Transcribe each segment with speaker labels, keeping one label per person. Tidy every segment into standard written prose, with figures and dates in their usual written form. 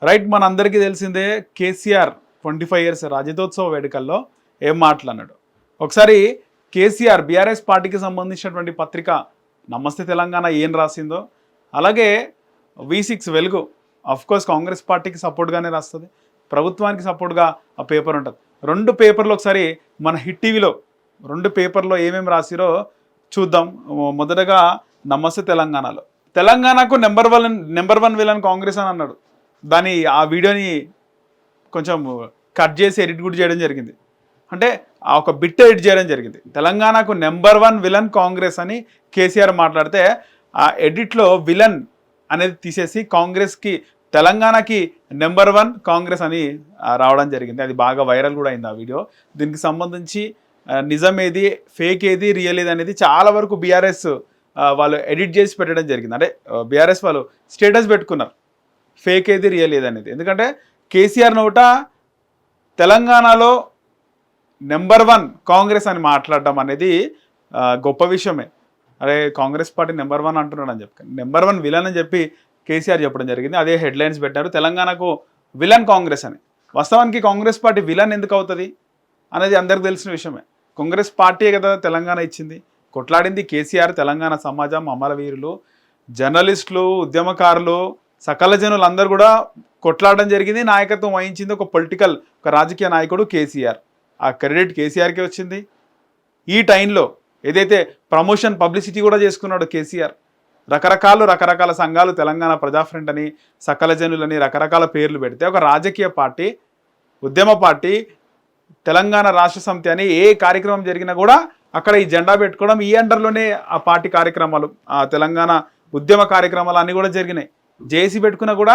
Speaker 1: Right, మనందరికీ తెలిసిందే KCR 25 years రజతోత్సవ వేడుకల్లో ఏం మాట్లాడినాడు. ఒకసారి కేసీఆర్ బీఆర్ఎస్ పార్టీకి సంబంధించినటువంటి పత్రిక నమస్తే తెలంగాణ ఏం రాసిందో, అలాగే V6 వెలుగు కోర్స్ కాంగ్రెస్ పార్టీకి సపోర్ట్గానే రాస్తుంది, ప్రభుత్వానికి సపోర్ట్గా ఆ పేపర్ ఉంటుంది. రెండు పేపర్లు ఒకసారి మన హిట్ టీవీలో రెండు పేపర్లో ఏమేమి రాసిరో చూద్దాం. మొదటగా నమస్తే తెలంగాణలో తెలంగాణకు నెంబర్ వన్ విలన్ కాంగ్రెస్ అని అన్నాడు. ఆ వీడియోని కొంచెం కట్ చేసి ఎడిట్ కూడా చేయడం జరిగింది. అంటే ఆ ఒక బిట్ ఎడిట్ చేయడం జరిగింది. తెలంగాణకు నెంబర్ 1 విలన్ కాంగ్రెస్ అని కేసీఆర్ మాట్లాడితే ఆ ఎడిట్లో విలన్ అనేది తీసేసి కాంగ్రెస్కి తెలంగాణకి నెంబర్ 1 కాంగ్రెస్ అని రావడం జరిగింది. అది బాగా వైరల్ కూడా అయింది ఆ వీడియో. దీనికి సంబంధించి నిజం ఏది, ఫేక్ ఏది, రియల్ ఏది అనేది చాలా వరకు బీఆర్ఎస్ వాళ్ళు ఎడిట్ చేసి పెట్టడం జరిగింది. అంటే బీఆర్ఎస్ వాళ్ళు స్టేటస్ పెట్టుకున్నారు ఫేక్ ఏది, రియల్ ఏది అనేది. ఎందుకంటే కేసీఆర్ నోట తెలంగాణలో నెంబర్ 1 కాంగ్రెస్ అని మాట్లాడడం అనేది గొప్ప విషయమే. అరే కాంగ్రెస్ పార్టీ నెంబర్ 1 అంటున్నాడు అని చెప్పి నెంబర్ 1 విలన్ అని చెప్పి కేసీఆర్ చెప్పడం జరిగింది. అదే హెడ్లైన్స్ పెట్టారు, తెలంగాణకు విలన్ కాంగ్రెస్ అని. వాస్తవానికి కాంగ్రెస్ పార్టీ విలన్ ఎందుకు అవుతుంది అనేది అందరికి తెలిసిన విషయమే. కాంగ్రెస్ పార్టీయే కదా తెలంగాణ ఇచ్చింది, కొట్లాడింది కేసీఆర్. తెలంగాణ సమాజం, అమరవీరులు, జర్నలిస్టులు, ఉద్యమకారులు, సకల జనులు అందరూ కూడా కొట్లాడడం జరిగింది. నాయకత్వం వహించింది ఒక రాజకీయ నాయకుడు కేసీఆర్. ఆ క్రెడిట్ కేసీఆర్కే వచ్చింది. ఈ టైంలో ఏదైతే ప్రమోషన్ పబ్లిసిటీ కూడా చేసుకున్నాడు కేసీఆర్. రకరకాల సంఘాలు తెలంగాణ ప్రజా ఫ్రంట్ అని, సకల జనులని రకరకాల పేర్లు పెడితే ఒక రాజకీయ పార్టీ, ఉద్యమ పార్టీ, తెలంగాణ రాష్ట్ర సమితి అని ఏ కార్యక్రమం జరిగినా కూడా అక్కడ ఈ జెండా పెట్టుకోవడం, ఈ అండర్లోనే ఆ పార్టీ కార్యక్రమాలు, ఆ తెలంగాణ ఉద్యమ కార్యక్రమాలు అన్నీ కూడా జరిగినాయి. జేసీ పెట్టుకున్నా కూడా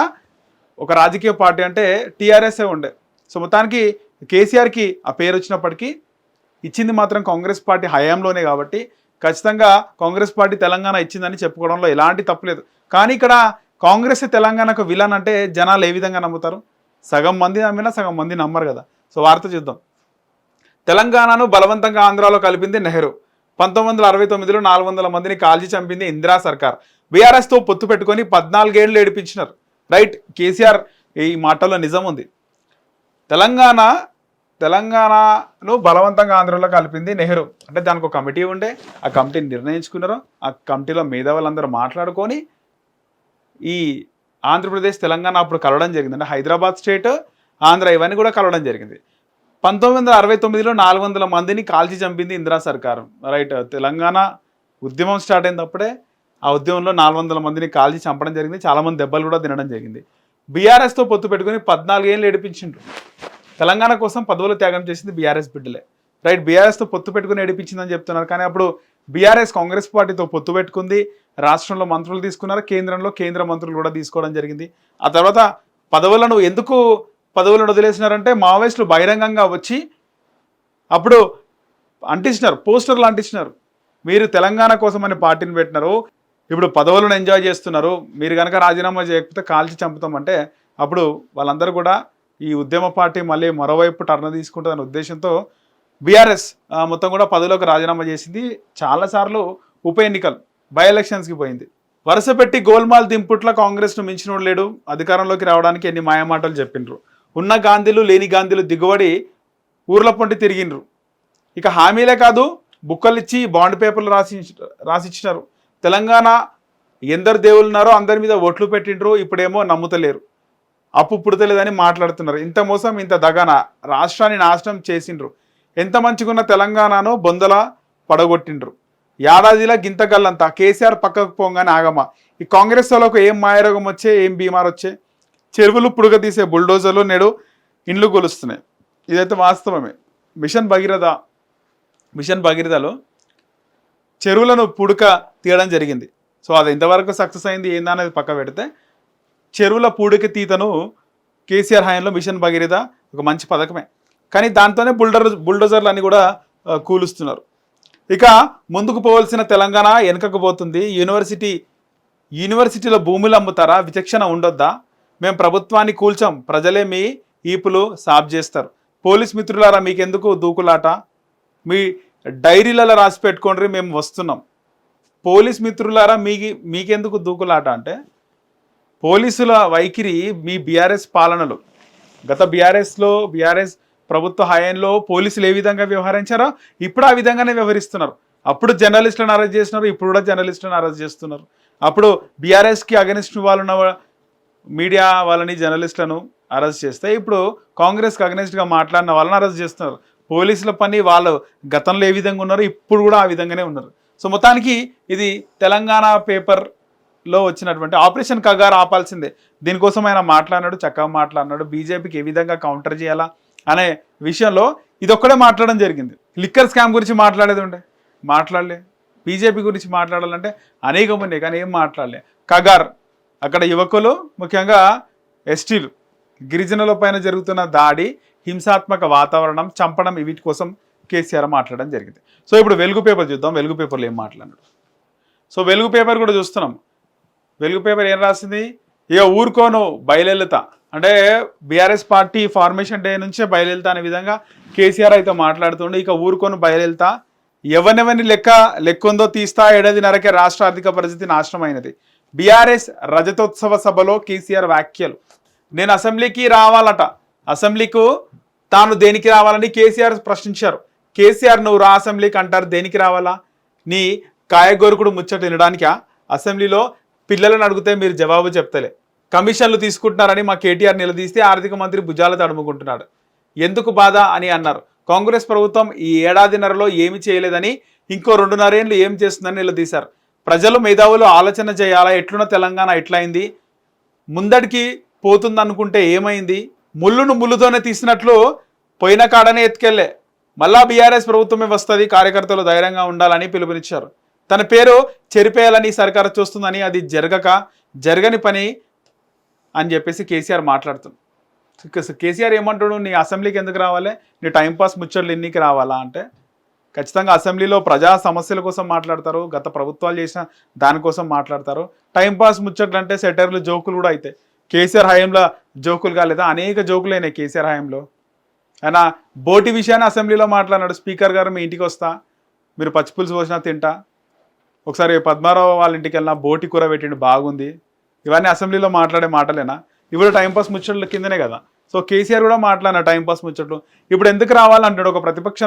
Speaker 1: ఒక రాజకీయ పార్టీ అంటే టీఆర్ఎస్ఏ ఉండే. సో మొత్తానికి కేసీఆర్కి ఆ పేరు వచ్చినప్పటికీ ఇచ్చింది మాత్రం కాంగ్రెస్ పార్టీ హయాంలోనే. కాబట్టి ఖచ్చితంగా కాంగ్రెస్ పార్టీ తెలంగాణ ఇచ్చిందని చెప్పుకోవడంలో ఎలాంటి తప్పులేదు. కానీ ఇక్కడ కాంగ్రెస్ తెలంగాణకు విలన్ అంటే జనాలు ఏ విధంగా నమ్ముతారు? సగం మంది నమ్మినా సగం మంది నమ్మరు కదా. సో వార్త చూద్దాం. తెలంగాణను బలవంతంగా ఆంధ్రాలో కలిపింది నెహ్రూ. 1969లో 400 మందిని కాల్చి చంపింది ఇందిరా సర్కార్. బీఆర్ఎస్తో పొత్తు పెట్టుకొని 14 ఏళ్ళు ఏడిపించినారు. రైట్, కేసీఆర్ ఈ మాటల్లో నిజం ఉంది. తెలంగాణను బలవంతంగా ఆంధ్రలో కలిపింది నెహ్రూ. అంటే దానికి ఒక కమిటీ ఉండే, ఆ కమిటీని నిర్ణయించుకున్నారు. ఆ కమిటీలో మేధావులందరూ మాట్లాడుకొని ఈ ఆంధ్రప్రదేశ్ తెలంగాణ అప్పుడు కలవడం జరిగింది. అంటే హైదరాబాద్ స్టేట్, ఆంధ్ర ఇవన్నీ కూడా కలవడం జరిగింది. 1969లో 400 మందిని కాల్చి చంపింది ఇందిరా సర్కారు. రైట్, తెలంగాణ ఉద్యమం స్టార్ట్ అయినప్పుడే ఆ ఉద్యమంలో 400 మందిని కాల్చి చంపడం జరిగింది. చాలామంది దెబ్బలు కూడా తినడం జరిగింది. బీఆర్ఎస్తో పొత్తు పెట్టుకుని 14 ఏళ్ళు ఏడిపించిండ్రు. తెలంగాణ కోసం పదవులు త్యాగం చేసింది బీఆర్ఎస్ బిడ్డలే. రైట్, బీఆర్ఎస్తో పొత్తు పెట్టుకుని ఏడిపించిందని చెప్తున్నారు. కానీ అప్పుడు బీఆర్ఎస్ కాంగ్రెస్ పార్టీతో పొత్తు పెట్టుకుంది, రాష్ట్రంలో మంత్రులు తీసుకున్నారు, కేంద్రంలో కేంద్ర మంత్రులు కూడా తీసుకోవడం జరిగింది. ఆ తర్వాత పదవులను వదిలేసినారంటే మావోయిస్టులు బహిరంగంగా వచ్చి అప్పుడు అంటించినారు, పోస్టర్లు అంటించినారు. మీరు తెలంగాణ కోసం అని పార్టీని పెట్టినారు, ఇప్పుడు పదవులను ఎంజాయ్ చేస్తున్నారు, మీరు కనుక రాజీనామా చేయకపోతే కాల్చి చంపుతామంటే అప్పుడు వాళ్ళందరూ కూడా ఈ ఉద్యమ పార్టీ మళ్ళీ మరోవైపు టర్న్ తీసుకుంటుందనే ఉద్దేశంతో బీఆర్ఎస్ మొత్తం కూడా పదవులకు రాజీనామా చేసింది. చాలాసార్లు ఉప ఎన్నికలు, బై ఎలక్షన్స్కి పోయింది. వరుస పెట్టి గోల్మాల్ దింపుట్ల కాంగ్రెస్ను మించినోడు లేడు. అధికారంలోకి రావడానికి ఎన్ని మాయమాటలు చెప్పిండ్రు. ఉన్న గాంధీలు లేని గాంధీలు దిగుబడి ఊర్ల పొంటి తిరిగిండ్రు. ఇక హామీలే కాదు, బుక్కలు ఇచ్చి బాండ్ పేపర్లు రాసిచ్చినారు. తెలంగాణ ఎందరు దేవుళ్ళు ఉన్నారో అందరి మీద ఓట్లు పెట్టిండ్రు. ఇప్పుడేమో నమ్ముతలేరు, అప్పు పుడతలేదని మాట్లాడుతున్నారు. ఇంత మోసం, ఇంత దగాన రాష్ట్రాన్ని నాశనం చేసిండ్రు. ఎంత మంచిగున్న తెలంగాణను బొందల పడగొట్టిండ్రు. ఏడాదిలా గింతగల్లంతా కేసీఆర్ పక్కకు పోగానే ఆగమా. ఈ కాంగ్రెస్ వాళ్ళకు ఏం మాయరోగం వచ్చే, ఏం బీమార్ వచ్చే, చెరువులు పుడుగ తీసే బుల్డోజర్లు నేడు ఇండ్లు కొలుస్తున్నాయి. ఇదైతే వాస్తవమే. మిషన్ భగీరథలో చెరువులను పుడక తీయడం జరిగింది. సో అది ఎంతవరకు సక్సెస్ అయింది ఏందనేది పక్క పెడితే, చెరువుల పూడిక తీతను కేసీఆర్ హయాంలో మిషన్ భగీరథ ఒక మంచి పథకమే. కానీ దాంతోనే బుల్డోజర్లు అన్ని కూడా కూలుస్తున్నారు. ఇక ముందుకు పోవలసిన తెలంగాణ వెనుకకు పోతుంది. యూనివర్సిటీలో భూములు అమ్ముతారా? విచక్షణ ఉండొద్దా? మేము ప్రభుత్వాన్ని కూల్చాం, ప్రజలే మీ ఈపులు సాఫ్ చేస్తారు. పోలీస్ మిత్రులారా మీకెందుకు దూకులాట? మీ డైరీలలో రాసి పెట్టుకోండి, మేము వస్తున్నాం. పోలీస్ మిత్రులారా మీకెందుకు దూకులాట అంటే పోలీసుల వైఖరి మీ బీఆర్ఎస్ పాలనలో గత బీఆర్ఎస్ ప్రభుత్వ హయాంలో పోలీసులు ఏ విధంగా వ్యవహరించారో ఇప్పుడు ఆ విధంగానే వ్యవహరిస్తున్నారు. అప్పుడు జర్నలిస్టులను అరెస్ట్ చేస్తున్నారు, ఇప్పుడు కూడా జర్నలిస్టులను అరెస్ట్ చేస్తున్నారు. అప్పుడు బీఆర్ఎస్కి అగెనిస్ట్ వాళ్ళున్న మీడియా వాళ్ళని జర్నలిస్టులను అరెస్ట్ చేస్తే ఇప్పుడు కాంగ్రెస్కి అగెనిస్ట్గా మాట్లాడిన వాళ్ళని అరెస్ట్ చేస్తున్నారు. పోలీసుల పని వాళ్ళు గతంలో ఏ విధంగా ఉన్నారు ఇప్పుడు కూడా ఆ విధంగానే ఉన్నారు. సో మొత్తానికి ఇది తెలంగాణ పేపర్లో వచ్చినటువంటి ఆపరేషన్ కగారు ఆపాల్సిందే. దీనికోసం ఆయన మాట్లాడినాడు, చక్కగా మాట్లాడినాడు. బీజేపీకి ఏ విధంగా కౌంటర్ చేయాలా అనే విషయంలో ఇదొక్కడే మాట్లాడడం జరిగింది. లిక్కర్ స్కామ్ గురించి మాట్లాడేది ఉండే, మాట్లాడలే. బీజేపీ గురించి మాట్లాడాలంటే అనేకం ఉన్నాయి కానీ ఏం మాట్లాడలే. కగార్ అక్కడ యువకులు ముఖ్యంగా ఎస్టీలు గిరిజనుల పైన జరుగుతున్న దాడి, హింసాత్మక వాతావరణం, చంపడం వీటి కోసం కేసీఆర్ మాట్లాడడం జరిగింది. సో ఇప్పుడు వెలుగు పేపర్ చూద్దాం. వెలుగు పేపర్లో ఏం మాట్లాడాడు. సో వెలుగు పేపర్ కూడా చూస్తున్నాం. వెలుగు పేపర్ ఏం రాసింది, ఇక ఊరుకోను బయలుదేరుతా అంటే బీఆర్ఎస్ పార్టీ ఫార్మేషన్ డే నుంచే బయలుదేరుతా అనే విధంగా కేసీఆర్ అయితే మాట్లాడుతుండే. ఇక ఊరుకోను బయలుదేరుతా, ఎవరినెవరిని లెక్కుందో తీస్తా, ఏడాదిన్నరకే రాష్ట్ర ఆర్థిక పరిస్థితి నాశనం అయినది. బీఆర్ఎస్ రజతోత్సవ సభలో కేసీఆర్ వ్యాఖ్యలు. నేను అసెంబ్లీకి రావాలట, అసెంబ్లీకు తాను దేనికి రావాలని కేసీఆర్ ప్రశ్నించారు. కేసీఆర్ నువ్వు రా అసెంబ్లీకి అంటారు, దేనికి రావాలా? నీ కాయగోరుకుడు ముచ్చట వినడానికా? అసెంబ్లీలో పిల్లలను అడిగితే మీరు జవాబు చెప్తలే. కమిషన్లు తీసుకుంటున్నారని మా కేటీఆర్ నిలదీస్తే ఆర్థిక మంత్రి భుజాలు తడుముకుంటున్నాడు. ఎందుకు బాధ అని అన్నారు. కాంగ్రెస్ ప్రభుత్వం ఈ ఏడాదిన్నరలో ఏమి చేయలేదని, ఇంకో 2.5 ఏళ్ళు ఏం చేస్తుందని నిలదీశారు. ప్రజలు మేధావులు ఆలోచన చేయాలా, ఎట్లున్న తెలంగాణ ఎట్లయింది, ముందడికి పోతుందనుకుంటే ఏమైంది, ముళ్ళును ముళ్ళుతోనే తీసినట్లు పోయిన కాడనే ఎత్తుకెళ్లే, మళ్ళా బీఆర్ఎస్ ప్రభుత్వమే వస్తుంది, కార్యకర్తలు ధైర్యంగా ఉండాలని పిలుపునిచ్చారు. తన పేరు చెరిపేయాలని సర్కారు చూస్తుందని, అది జరగని పని అని చెప్పేసి కేసీఆర్ మాట్లాడుతుంది. కేసీఆర్ ఏమంటాడు, నీ అసెంబ్లీకి ఎందుకు రావాలి, నీ టైంపాస్ ముచ్చట్లు ఎన్నికి రావాలా అంటే ఖచ్చితంగా అసెంబ్లీలో ప్రజా సమస్యల కోసం మాట్లాడతారు, గత ప్రభుత్వాలు చేసిన దానికోసం మాట్లాడతారు. టైంపాస్ ముచ్చట్లు అంటే సెటర్లు, జోకులు కూడా అవుతాయి. కేసీఆర్ హయాంలో జోకులు కాలేదా? అనేక జోకులు అయినాయి కేసీఆర్ హయాంలో. ఆయన బోటి విషయాన్ని అసెంబ్లీలో మాట్లాడినాడు. స్పీకర్ గారు మీ ఇంటికి వస్తా, మీరు పచ్చిపులుసు పోసినా తింటా, ఒకసారి పద్మారావు వాళ్ళ ఇంటికి వెళ్ళినా బోటి కూర పెట్టిండు బాగుంది. ఇవన్నీ అసెంబ్లీలో మాట్లాడే మాటలేనా? ఇప్పుడు టైంపాస్ ముచ్చట్ల కిందనే కదా. సో కేసీఆర్ కూడా మాట్లాడిన టైంపాస్ ముచ్చట్లు. ఇప్పుడు ఎందుకు రావాలంటాడు ఒక ప్రతిపక్ష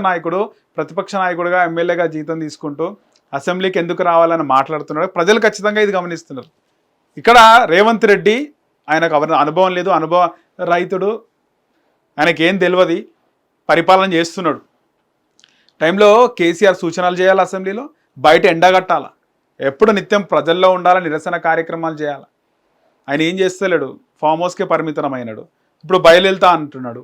Speaker 1: నాయకుడుగా ఎమ్మెల్యేగా జీతం తీసుకుంటూ అసెంబ్లీకి ఎందుకు రావాలని మాట్లాడుతున్నాడు. ప్రజలు ఖచ్చితంగా ఇది గమనిస్తున్నారు. ఇక్కడ రేవంత్ రెడ్డి ఆయనకు అనుభవం లేదు, అనుభవ రైతుడు, ఆయనకేం తెలియదు, పరిపాలన చేస్తున్నాడు. టైంలో కేసీఆర్ సూచనలు చేయాలి, అసెంబ్లీలో బయట ఎండగట్టాల, ఎప్పుడు నిత్యం ప్రజల్లో ఉండాలి, నిరసన కార్యక్రమాలు చేయాలి. ఆయన ఏం చేస్తలేడు, ఫామ్ హౌస్కే పరిమితమైనాడు. ఇప్పుడు బయలుదేరుతా అంటున్నాడు.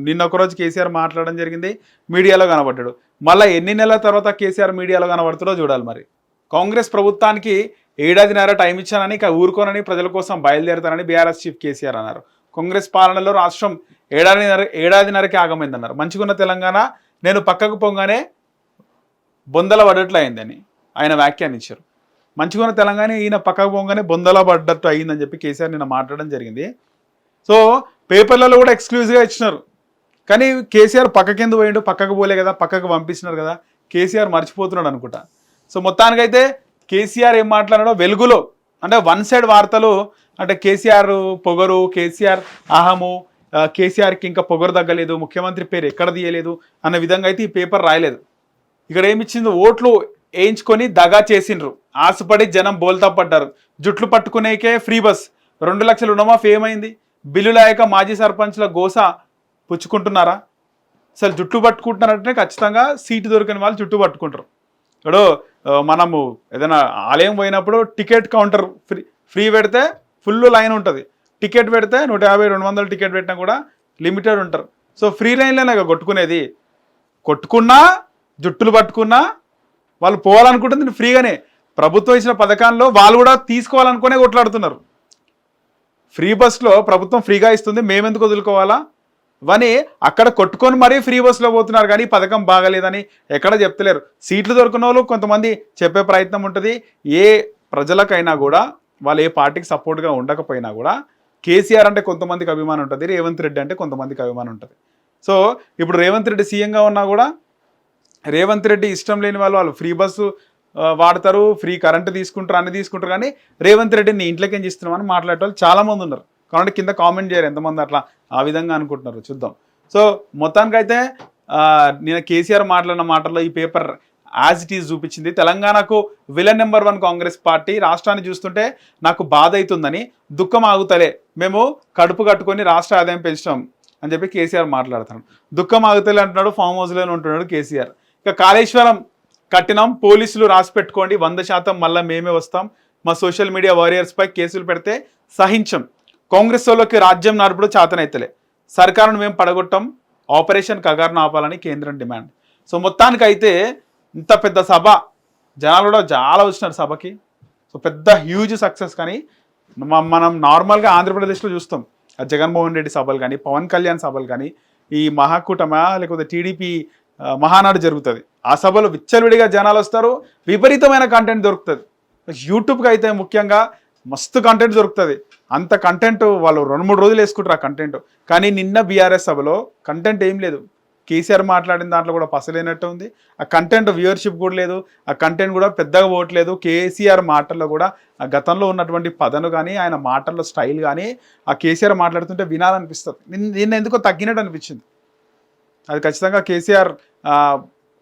Speaker 1: నిన్న ఒకరోజు కేసీఆర్ మాట్లాడడం జరిగింది, మీడియాలో కనబడ్డాడు. మళ్ళీ ఎన్ని నెలల తర్వాత కేసీఆర్ మీడియాలో కనబడుతుందో చూడాలి. మరి కాంగ్రెస్ ప్రభుత్వానికి ఏడాదిన్నర టైం ఇచ్చానని, ఇక ఊరుకోనని, ప్రజల కోసం బయలుదేరుతానని బీఆర్ఎస్ చీఫ్ కేసీఆర్ అన్నారు. కాంగ్రెస్ పాలనలో రాష్ట్రం ఏడాదిన్నరకే ఆగమైందన్నారు. మంచిగున్న తెలంగాణ నేను పక్కకు పోగానే బొందల పడ్డట్లు అయిందని ఆయన వ్యాఖ్యానించారు. మంచిగున్న తెలంగాణ ఈయన పక్కకు పోగానే బొందల పడ్డట్టు అయిందని చెప్పి కేసీఆర్ నిన్న మాట్లాడడం జరిగింది. సో పేపర్లలో కూడా ఎక్స్క్లూజివ్గా ఇచ్చినారు. కానీ కేసీఆర్ పక్కకెందుకు పోయిండు, పక్కకు పోలే కదా, పక్కకు పంపిస్తున్నారు కదా, కేసీఆర్ మర్చిపోతున్నాడు అనుకుంటా. సో మొత్తానికైతే కేసీఆర్ ఏం మాట్లాడాడో వెలుగులో అంటే వన్ సైడ్ వార్తలు, అంటే కేసీఆర్ పొగరు, కేసీఆర్ అహము, కేసీఆర్కి ఇంకా పొగరు తగ్గలేదు, ముఖ్యమంత్రి పేరు ఎక్కడ తీయలేదు అన్న విధంగా అయితే ఈ పేపర్ రాయలేదు. ఇక్కడ ఏమిచ్చింది, ఓట్లు వేయించుకొని దగా చేసిండ్రు, ఆశపడి జనం బోల్తా పడ్డారు, జుట్లు పట్టుకునేకే ఫ్రీ బస్, 2 లక్షల రుణమాఫీ ఏమైంది, బిల్లు లేక మాజీ సర్పంచ్ల గోస పుచ్చుకుంటున్నారా? అసలు జుట్టు పట్టుకుంటున్నారంటే ఖచ్చితంగా సీటు దొరికిన వాళ్ళు జుట్టు పట్టుకుంటారు. ఇప్పుడు మనము ఏదైనా ఆలయం పోయినప్పుడు టికెట్ కౌంటర్ ఫ్రీ పెడితే ఫుల్ లైన్ ఉంటుంది, టికెట్ పెడితే 150-200 టికెట్ పెట్టినా కూడా లిమిటెడ్ ఉంటారు. సో ఫ్రీ లైన్లోనే కొట్టుకునేది, కొట్టుకున్నా జుట్టులు పట్టుకున్నా వాళ్ళు పోవాలనుకుంటుంది ఫ్రీగానే. ప్రభుత్వం ఇచ్చిన పథకాల్లో వాళ్ళు కూడా తీసుకోవాలనుకునే కొట్లాడుతున్నారు. ఫ్రీ బస్లో ప్రభుత్వం ఫ్రీగా ఇస్తుంది, మేమెందుకు వదులుకోవాలా అని అక్కడ కొట్టుకొని మరీ ఫ్రీ బస్సులో పోతున్నారు. కానీ పథకం బాగలేదని ఎక్కడ చెప్తలేరు. సీట్లు దొరికిన వాళ్ళు కొంతమంది చెప్పే ప్రయత్నం ఉంటుంది. ఏ ప్రజలకైనా కూడా వాళ్ళు ఏ పార్టీకి సపోర్ట్గా ఉండకపోయినా కూడా కేసీఆర్ అంటే కొంతమందికి అభిమానం ఉంటుంది, రేవంత్ రెడ్డి అంటే కొంతమందికి అభిమానం ఉంటుంది. సో ఇప్పుడు రేవంత్ రెడ్డి సీఎంగా ఉన్నా కూడా రేవంత్ రెడ్డి ఇష్టం లేని వాళ్ళు ఫ్రీ బస్సు వాడతారు, ఫ్రీ కరెంట్ తీసుకుంటారు, అన్ని తీసుకుంటారు, కానీ రేవంత్ రెడ్డిని ఇంట్లోకి ఏం చేస్తున్నామని మాట్లాడే వాళ్ళు చాలామంది ఉన్నారు. కాబట్టి కింద కామెంట్ చేయరు ఎంతమంది అట్లా ఆ విధంగా అనుకుంటున్నారు, చూద్దాం. సో మొత్తానికైతే నేను కేసీఆర్ మాట్లాడిన మాటల్లో ఈ పేపర్ యాజ్ ఇట్ ఈజ్ చూపించింది. తెలంగాణకు విలన్ నెంబర్ 1 కాంగ్రెస్ పార్టీ, రాష్ట్రాన్ని చూస్తుంటే నాకు బాధ అవుతుందని, దుఃఖం ఆగుతలే, మేము కడుపు కట్టుకొని రాష్ట్ర ఆదాయం పెంచడం అని చెప్పి కేసీఆర్ మాట్లాడుతున్నాడు. దుఃఖం ఆగుతలే అంటున్నాడు, ఫామ్ హౌస్లోనే ఉంటున్నాడు కేసీఆర్. ఇక కాళేశ్వరం కట్టినాం, పోలీసులు రాసి పెట్టుకోండి, 100% మళ్ళీ మేమే వస్తాం, మా సోషల్ మీడియా వారియర్స్పై కేసులు పెడితే సహించం, కాంగ్రెస్ వాళ్ళకి రాజ్యం నడుపుడు చేతనైతలే, సర్కారును మేము పడగొట్టాం, ఆపరేషన్ కగారును ఆపాలని కేంద్రం డిమాండ్. సో మొత్తానికైతే ఇంత పెద్ద సభ, జనాలు కూడా చాలా వచ్చినారు సభకి. సో పెద్ద హ్యూజ్ సక్సెస్. కానీ మనం నార్మల్గా ఆంధ్రప్రదేశ్లో చూస్తాం జగన్మోహన్ రెడ్డి సభలు కానీ, పవన్ కళ్యాణ్ సభలు కానీ, ఈ మహాకూటమి లేకపోతే టీడీపీ మహానాడు జరుగుతుంది, ఆ సభలో విచ్చలవిడిగా జనాలు వస్తారు, విపరీతమైన కంటెంట్ దొరుకుతుంది. యూట్యూబ్కి అయితే ముఖ్యంగా మస్తు కంటెంట్ దొరుకుతుంది. అంత కంటెంట్ వాళ్ళు 2-3 రోజులు వేసుకుంటారు ఆ కంటెంట్. కానీ నిన్న బీఆర్ఎస్ సభలో కంటెంట్ ఏం లేదు, కేసీఆర్ మాట్లాడిన దాంట్లో కూడా పసలేనట్టు ఉంది. ఆ కంటెంట్ వ్యూవర్షిప్ కూడా లేదు, ఆ కంటెంట్ కూడా పెద్దగా పోవట్లేదు. కేసీఆర్ మాటల్లో కూడా ఆ గతంలో ఉన్నటువంటి పదను కానీ, ఆయన మాటల్లో స్టైల్ కానీ, ఆ కేసీఆర్ మాట్లాడుతుంటే వినాలనిపిస్తుంది. నిన్న ఎందుకో తగ్గినట్టు అనిపించింది. అది ఖచ్చితంగా కేసీఆర్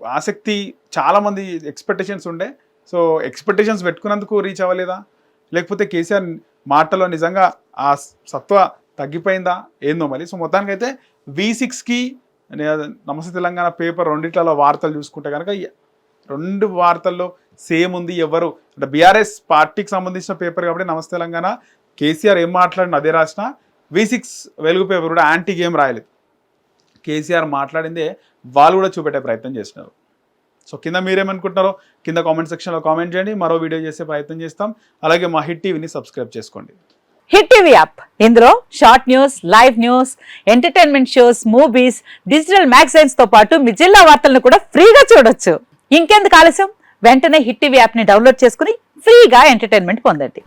Speaker 1: ఆసక్తి, చాలామంది ఎక్స్పెక్టేషన్స్ ఉండే, సో ఎక్స్పెక్టేషన్స్ పెట్టుకున్నందుకు రీచ్ అవ్వలేదా, లేకపోతే కేసీఆర్ మాటలో నిజంగా ఆ సత్వ తగ్గిపోయిందా ఏందో మరి. సో మొత్తానికైతే V6కి నమస్తే తెలంగాణ పేపర్ రెండిట్లలో వార్తలు చూసుకుంటే కనుక 2 వార్తల్లో సేమ్ ఉంది. ఎవరు అంటే బీఆర్ఎస్ పార్టీకి సంబంధించిన పేపర్ కాబట్టి నమస్తే తెలంగాణ కేసీఆర్ ఏం మాట్లాడిన అదే రాసిన, V6 వెలుగు పేపర్ కూడా యాంటీ గేమ్ రాయలేదు, కేసీఆర్ మాట్లాడిందే వాళ్ళు కూడా చూపెట్టే ప్రయత్నం చేసినారు. సో కింద మీరేమనుకుంటున్నారో కింద కామెంట్ సెక్షన్లో కామెంట్ చేయండి, మరో వీడియో చేసే ప్రయత్నం చేస్తాం. అలాగే మా హిట్ టీవీని సబ్స్క్రైబ్ చేసుకోండి.
Speaker 2: హిట్ టీవీ యాప్, ఇందులో short news, live news, entertainment shows, movies, digital magazines తో పాటు మీ జిల్లా వార్తలను కూడా ఫ్రీగా చూడొచ్చు. ఇంకెందుకు ఆలస్యం, వెంటనే హిట్ టీవీ యాప్ ని డౌన్లోడ్ చేసుకుని ఫ్రీగా ఎంటర్టైన్మెంట్ పొందండి.